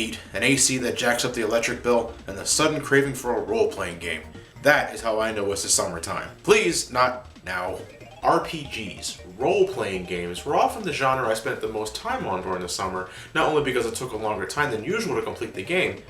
heat, an AC that jacks up the electric bill, and the sudden craving for a role-playing game. That is how I know it's the summertime. Please, not now. RPGs, role-playing games, were often the genre I spent the most time on during the summer, not only because it took a longer time than usual to complete the game,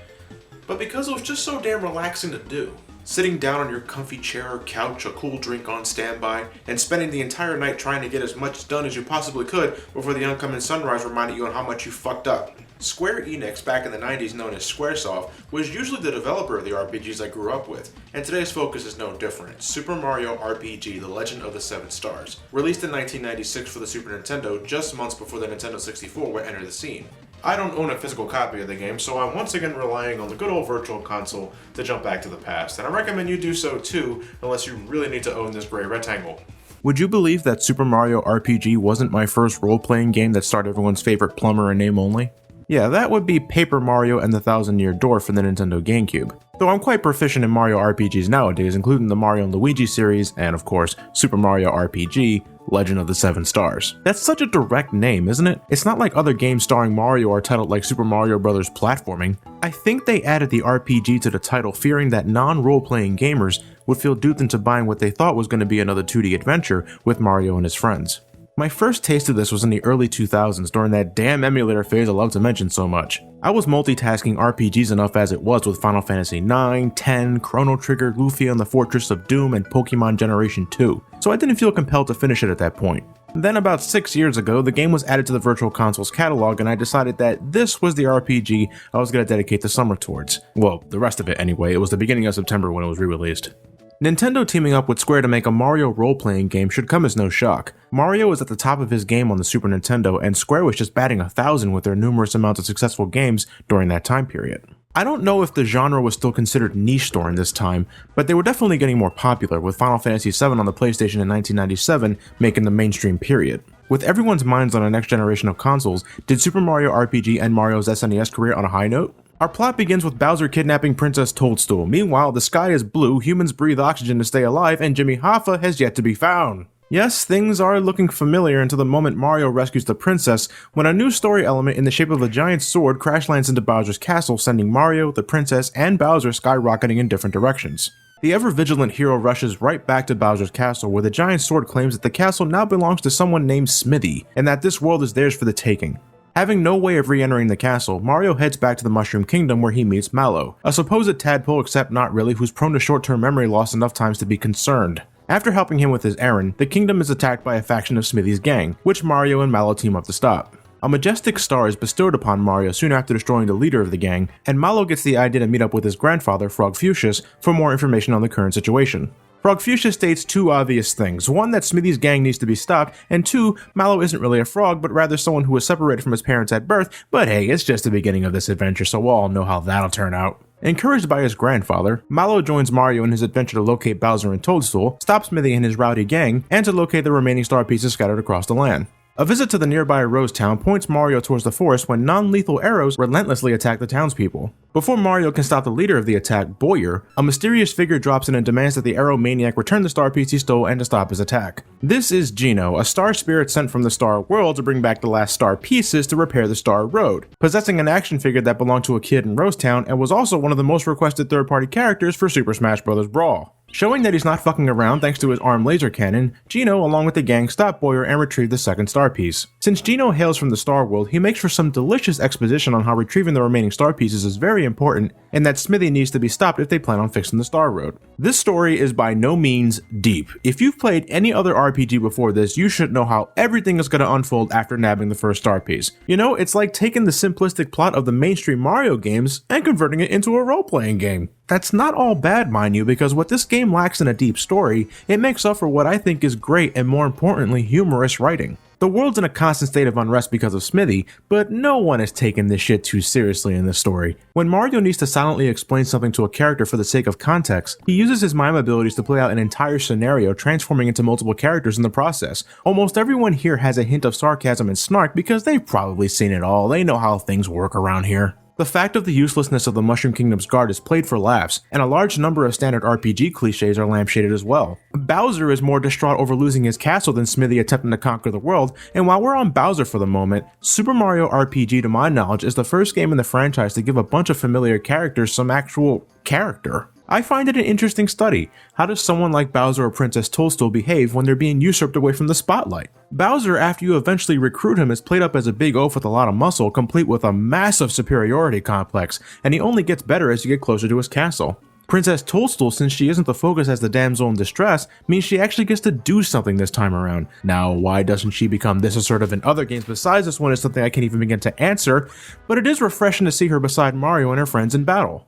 but because it was just so damn relaxing to do. Sitting down on your comfy chair or couch, a cool drink on standby, and spending the entire night trying to get as much done as you possibly could before the oncoming sunrise reminded you on how much you fucked up. Square Enix, back in the 90s known as Squaresoft, was usually the developer of the RPGs I grew up with, and today's focus is no different. Super Mario RPG: The Legend of the Seven Stars. Released in 1996 for the Super Nintendo, just months before the Nintendo 64 would enter the scene. I don't own a physical copy of the game, so I'm once again relying on the good old virtual console to jump back to the past, and I recommend you do so too, unless you really need to own this gray rectangle. Would you believe that Super Mario RPG wasn't my first role-playing game that starred everyone's favorite plumber in name only? Yeah, that would be Paper Mario and the Thousand-Year Door for the Nintendo GameCube. Though I'm quite proficient in Mario RPGs nowadays, including the Mario & Luigi series, and of course, Super Mario RPG: Legend of the Seven Stars. That's such a direct name, isn't it? It's not like other games starring Mario are titled like Super Mario Bros. Platforming. I think they added the RPG to the title fearing that non-role-playing gamers would feel duped into buying what they thought was going to be another 2D adventure with Mario and his friends. My first taste of this was in the early 2000s during that damn emulator phase I love to mention so much. I was multitasking RPGs enough as it was with Final Fantasy IX, 10, Chrono Trigger, Lufia and the Fortress of Doom, and Pokemon Generation 2, so I didn't feel compelled to finish it at that point. Then about 6 years ago, the game was added to the Virtual Console's catalog and I decided that this was the RPG I was going to dedicate the summer towards. Well, the rest of it anyway. It was the beginning of September when it was re-released. Nintendo teaming up with Square to make a Mario role-playing game should come as no shock. Mario was at the top of his game on the Super Nintendo, and Square was just batting 1,000 with their numerous amounts of successful games during that time period. I don't know if the genre was still considered niche during this time, but they were definitely getting more popular, with Final Fantasy VII on the PlayStation in 1997 making the mainstream period. With everyone's minds on a next generation of consoles, did Super Mario RPG end Mario's SNES career on a high note? Our plot begins with Bowser kidnapping Princess Toadstool. Meanwhile, the sky is blue, humans breathe oxygen to stay alive, and Jimmy Hoffa has yet to be found. Yes, things are looking familiar until the moment Mario rescues the princess, when a new story element in the shape of a giant sword crash lands into Bowser's castle, sending Mario, the princess, and Bowser skyrocketing in different directions. The ever-vigilant hero rushes right back to Bowser's castle, where the giant sword claims that the castle now belongs to someone named Smithy, and that this world is theirs for the taking. Having no way of re-entering the castle, Mario heads back to the Mushroom Kingdom where he meets Mallow, a supposed tadpole except not really who's prone to short-term memory loss enough times to be concerned. After helping him with his errand, the kingdom is attacked by a faction of Smithy's gang, which Mario and Mallow team up to stop. A majestic star is bestowed upon Mario soon after destroying the leader of the gang, and Mallow gets the idea to meet up with his grandfather, Frogfucius, for more information on the current situation. Frogfucius states two obvious things. One, that Smithy's gang needs to be stopped, and two, Mallow isn't really a frog, but rather someone who was separated from his parents at birth, but hey, it's just the beginning of this adventure, so we'll all know how that'll turn out. Encouraged by his grandfather, Mallow joins Mario in his adventure to locate Bowser and Toadstool, stop Smithy and his rowdy gang, and to locate the remaining star pieces scattered across the land. A visit to the nearby Rose Town points Mario towards the forest when non-lethal arrows relentlessly attack the townspeople. Before Mario can stop the leader of the attack, Boyer, a mysterious figure drops in and demands that the arrow maniac return the star piece he stole and to stop his attack. This is Geno, a star spirit sent from the Star World to bring back the last star pieces to repair the Star Road, possessing an action figure that belonged to a kid in Rose Town and was also one of the most requested third-party characters for Super Smash Bros. Brawl. Showing that he's not fucking around thanks to his armed laser cannon, Geno, along with the gang, stop Boyer and retrieve the second star piece. Since Geno hails from the Star World, he makes for some delicious exposition on how retrieving the remaining star pieces is very important, and that Smithy needs to be stopped if they plan on fixing the Star Road. This story is by no means deep. If you've played any other RPG before this, you should know how everything is going to unfold after nabbing the first star piece. You know, it's like taking the simplistic plot of the mainstream Mario games and converting it into a role-playing game. That's not all bad, mind you, because what this game lacks in a deep story, it makes up for what I think is great and more importantly humorous writing. The world's in a constant state of unrest because of Smithy, but no one is taking this shit too seriously in this story. When Mario needs to silently explain something to a character for the sake of context, he uses his mime abilities to play out an entire scenario, transforming into multiple characters in the process. Almost everyone here has a hint of sarcasm and snark because they've probably seen it all, they know how things work around here. The fact of the uselessness of the Mushroom Kingdom's guard is played for laughs, and a large number of standard RPG cliches are lampshaded as well. Bowser is more distraught over losing his castle than Smithy attempting to conquer the world, and while we're on Bowser for the moment, Super Mario RPG to my knowledge is the first game in the franchise to give a bunch of familiar characters some actual character. I find it an interesting study. How does someone like Bowser or Princess Toadstool behave when they're being usurped away from the spotlight? Bowser, after you eventually recruit him, is played up as a big oaf with a lot of muscle, complete with a massive superiority complex, and he only gets better as you get closer to his castle. Princess Toadstool, since she isn't the focus as the damsel in distress, means she actually gets to do something this time around. Now, why doesn't she become this assertive in other games besides this one is something I can't even begin to answer, but it is refreshing to see her beside Mario and her friends in battle.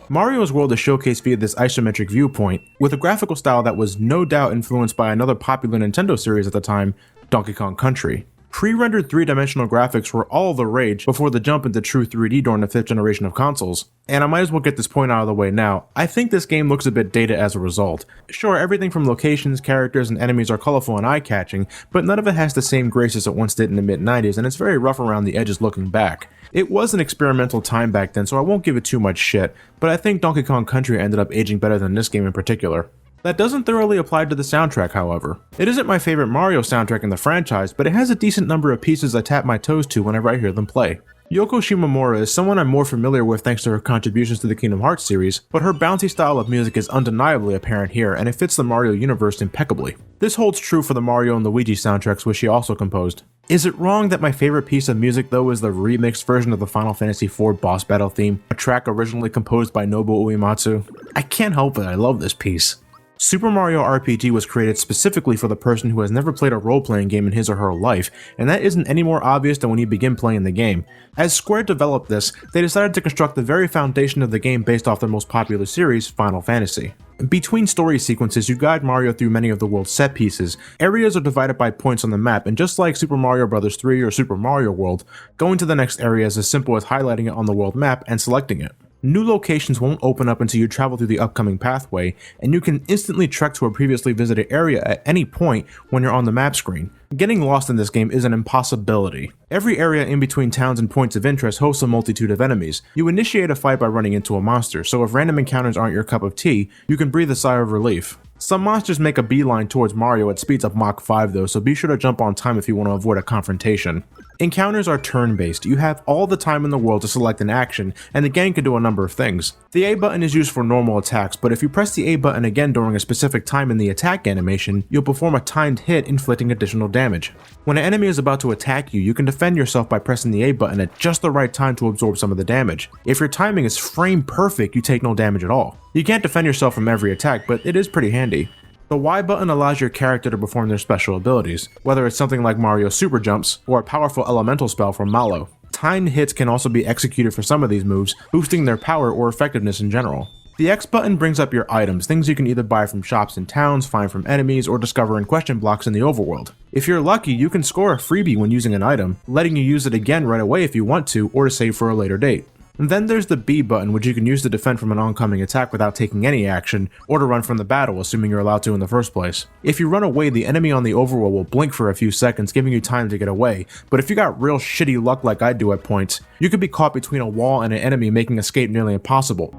Mario's world is showcased via this isometric viewpoint, with a graphical style that was no doubt influenced by another popular Nintendo series at the time, Donkey Kong Country. Pre-rendered 3-dimensional graphics were all the rage before the jump into true 3D during the 5th generation of consoles. And I might as well get this point out of the way now, I think this game looks a bit dated as a result. Sure, everything from locations, characters, and enemies are colorful and eye-catching, but none of it has the same grace as it once did in the mid-90s, and it's very rough around the edges looking back. It was an experimental time back then, so I won't give it too much shit, but I think Donkey Kong Country ended up aging better than this game in particular. That doesn't thoroughly apply to the soundtrack, however. It isn't my favorite Mario soundtrack in the franchise, but it has a decent number of pieces I tap my toes to whenever I hear them play. Yoko Shimomura is someone I'm more familiar with thanks to her contributions to the Kingdom Hearts series, but her bouncy style of music is undeniably apparent here, and it fits the Mario universe impeccably. This holds true for the Mario and Luigi soundtracks, which she also composed. Is it wrong that my favorite piece of music though is the remixed version of the Final Fantasy IV boss battle theme, a track originally composed by Nobuo Uematsu? I can't help it, I love this piece. Super Mario RPG was created specifically for the person who has never played a role-playing game in his or her life, and that isn't any more obvious than when you begin playing the game. As Square developed this, they decided to construct the very foundation of the game based off their most popular series, Final Fantasy. Between story sequences, you guide Mario through many of the world's set pieces. Areas are divided by points on the map, and just like Super Mario Bros. 3 or Super Mario World, going to the next area is as simple as highlighting it on the world map and selecting it. New locations won't open up until you travel through the upcoming pathway, and you can instantly trek to a previously visited area at any point when you're on the map screen. Getting lost in this game is an impossibility. Every area in between towns and points of interest hosts a multitude of enemies. You initiate a fight by running into a monster, so if random encounters aren't your cup of tea, you can breathe a sigh of relief. Some monsters make a beeline towards Mario at speeds of Mach 5 though, so be sure to jump on time if you want to avoid a confrontation. Encounters are turn-based. You have all the time in the world to select an action, and the game can do a number of things. The A button is used for normal attacks, but if you press the A button again during a specific time in the attack animation, you'll perform a timed hit inflicting additional damage. When an enemy is about to attack you, you can defend yourself by pressing the A button at just the right time to absorb some of the damage. If your timing is frame perfect, you take no damage at all. You can't defend yourself from every attack, but it is pretty handy. The Y button allows your character to perform their special abilities, whether it's something like Mario's super jumps or a powerful elemental spell from Mallow. Timed hits can also be executed for some of these moves, boosting their power or effectiveness in general. The X button brings up your items, things you can either buy from shops in towns, find from enemies, or discover in question blocks in the overworld. If you're lucky, you can score a freebie when using an item, letting you use it again right away if you want to, or to save for a later date. And then there's the B button, which you can use to defend from an oncoming attack without taking any action, or to run from the battle, assuming you're allowed to in the first place. If you run away, the enemy on the overworld will blink for a few seconds, giving you time to get away, but if you got real shitty luck like I do at points, you could be caught between a wall and an enemy, making escape nearly impossible.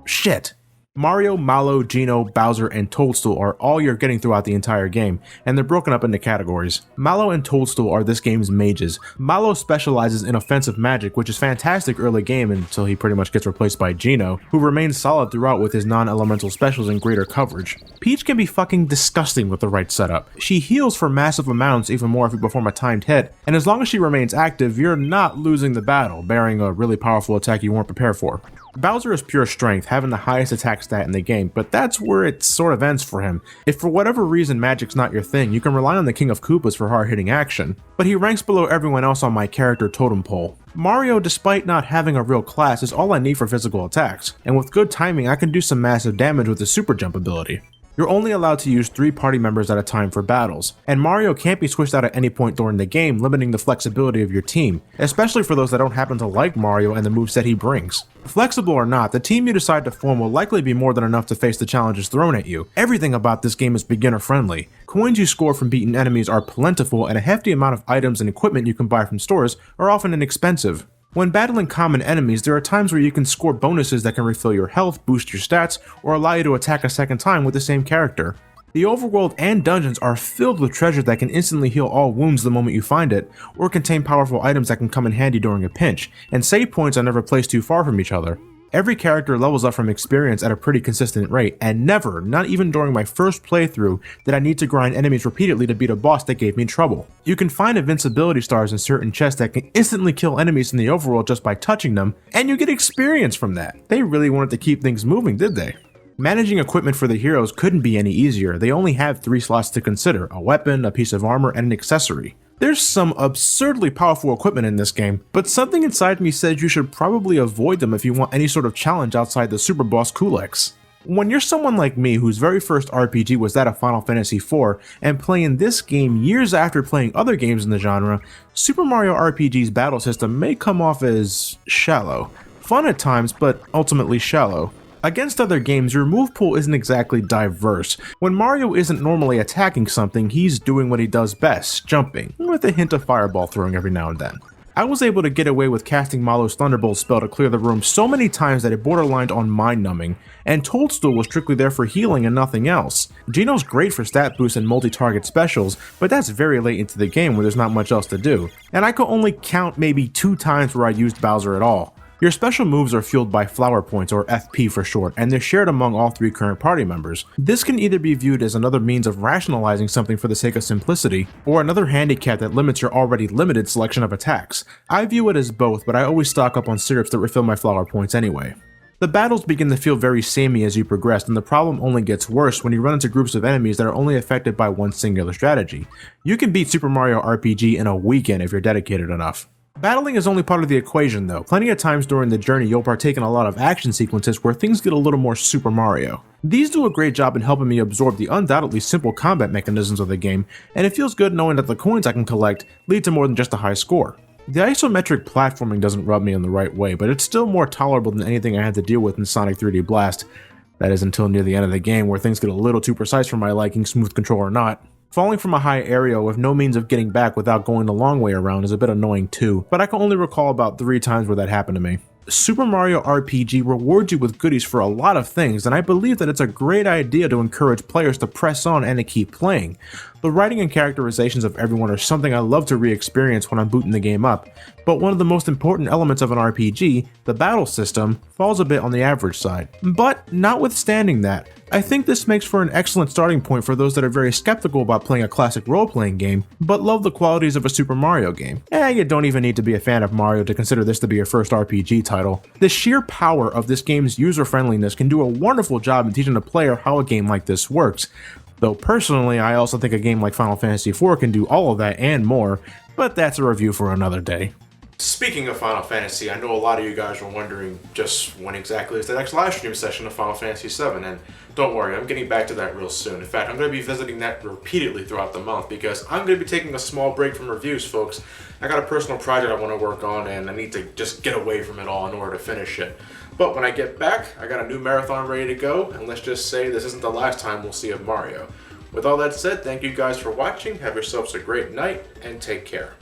Shit. Mario, Mallow, Geno, Bowser, and Toadstool are all you're getting throughout the entire game, and they're broken up into categories. Mallow and Toadstool are this game's mages. Mallow specializes in offensive magic, which is fantastic early game until he pretty much gets replaced by Geno, who remains solid throughout with his non-elemental specials and greater coverage. Peach can be fucking disgusting with the right setup. She heals for massive amounts, even more if you perform a timed hit, and as long as she remains active, you're not losing the battle, bearing a really powerful attack you weren't prepared for. Bowser is pure strength, having the highest attack stat in the game, but that's where it sort of ends for him. If for whatever reason magic's not your thing, you can rely on the King of Koopas for hard-hitting action, but he ranks below everyone else on my character totem pole. Mario, despite not having a real class, is all I need for physical attacks, and with good timing I can do some massive damage with his super jump ability. You're only allowed to use 3 party members at a time for battles, and Mario can't be switched out at any point during the game, limiting the flexibility of your team, especially for those that don't happen to like Mario and the moveset he brings. Flexible or not, the team you decide to form will likely be more than enough to face the challenges thrown at you. Everything about this game is beginner friendly. Coins you score from beaten enemies are plentiful, and a hefty amount of items and equipment you can buy from stores are often inexpensive. When battling common enemies, there are times where you can score bonuses that can refill your health, boost your stats, or allow you to attack a second time with the same character. The overworld and dungeons are filled with treasure that can instantly heal all wounds the moment you find it, or contain powerful items that can come in handy during a pinch, and save points are never placed too far from each other. Every character levels up from experience at a pretty consistent rate, and never, not even during my first playthrough, did I need to grind enemies repeatedly to beat a boss that gave me trouble. You can find invincibility stars in certain chests that can instantly kill enemies in the overworld just by touching them, and you get experience from that. They really wanted to keep things moving, did they? Managing equipment for the heroes couldn't be any easier. They only have 3 slots to consider: a weapon, a piece of armor, and an accessory. There's some absurdly powerful equipment in this game, but something inside me says you should probably avoid them if you want any sort of challenge outside the super boss Kulex. When you're someone like me whose very first RPG was that of Final Fantasy IV, and playing this game years after playing other games in the genre, Super Mario RPG's battle system may come off as shallow. Fun at times, but ultimately shallow. Against other games, your move pool isn't exactly diverse. When Mario isn't normally attacking something, he's doing what he does best, jumping, with a hint of fireball throwing every now and then. I was able to get away with casting Malo's Thunderbolt spell to clear the room so many times that it borderlined on mind-numbing, and Toadstool was strictly there for healing and nothing else. Geno's great for stat boosts and multi-target specials, but that's very late into the game where there's not much else to do, and I could only count maybe 2 times where I used Bowser at all. Your special moves are fueled by flower points, or FP for short, and they're shared among all 3 current party members. This can either be viewed as another means of rationalizing something for the sake of simplicity, or another handicap that limits your already limited selection of attacks. I view it as both, but I always stock up on syrups that refill my flower points anyway. The battles begin to feel very samey as you progress, and the problem only gets worse when you run into groups of enemies that are only affected by one singular strategy. You can beat Super Mario RPG in a weekend if you're dedicated enough. Battling is only part of the equation though. Plenty of times during the journey you'll partake in a lot of action sequences where things get a little more Super Mario. These do a great job in helping me absorb the undoubtedly simple combat mechanisms of the game, and it feels good knowing that the coins I can collect lead to more than just a high score. The isometric platforming doesn't rub me in the right way, but it's still more tolerable than anything I had to deal with in Sonic 3D Blast. That is until near the end of the game where things get a little too precise for my liking, smooth control or not. Falling from a high area with no means of getting back without going the long way around is a bit annoying too, but I can only recall about 3 times where that happened to me. Super Mario RPG rewards you with goodies for a lot of things, and I believe that it's a great idea to encourage players to press on and to keep playing. The writing and characterizations of everyone are something I love to re-experience when I'm booting the game up, but one of the most important elements of an RPG, the battle system, falls a bit on the average side. But notwithstanding that, I think this makes for an excellent starting point for those that are very skeptical about playing a classic role-playing game, but love the qualities of a Super Mario game. You don't even need to be a fan of Mario to consider this to be your first RPG title. The sheer power of this game's user-friendliness can do a wonderful job in teaching a player how a game like this works. Though personally, I also think a game like Final Fantasy IV can do all of that and more, but that's a review for another day. Speaking of Final Fantasy, I know a lot of you guys were wondering just when exactly is the next live stream session of Final Fantasy VII, and don't worry, I'm getting back to that real soon. In fact, I'm going to be visiting that repeatedly throughout the month because I'm going to be taking a small break from reviews, folks. I got a personal project I want to work on, and I need to just get away from it all in order to finish it. But when I get back, I got a new marathon ready to go, and let's just say this isn't the last time we'll see of Mario. With all that said, thank you guys for watching, have yourselves a great night, and take care.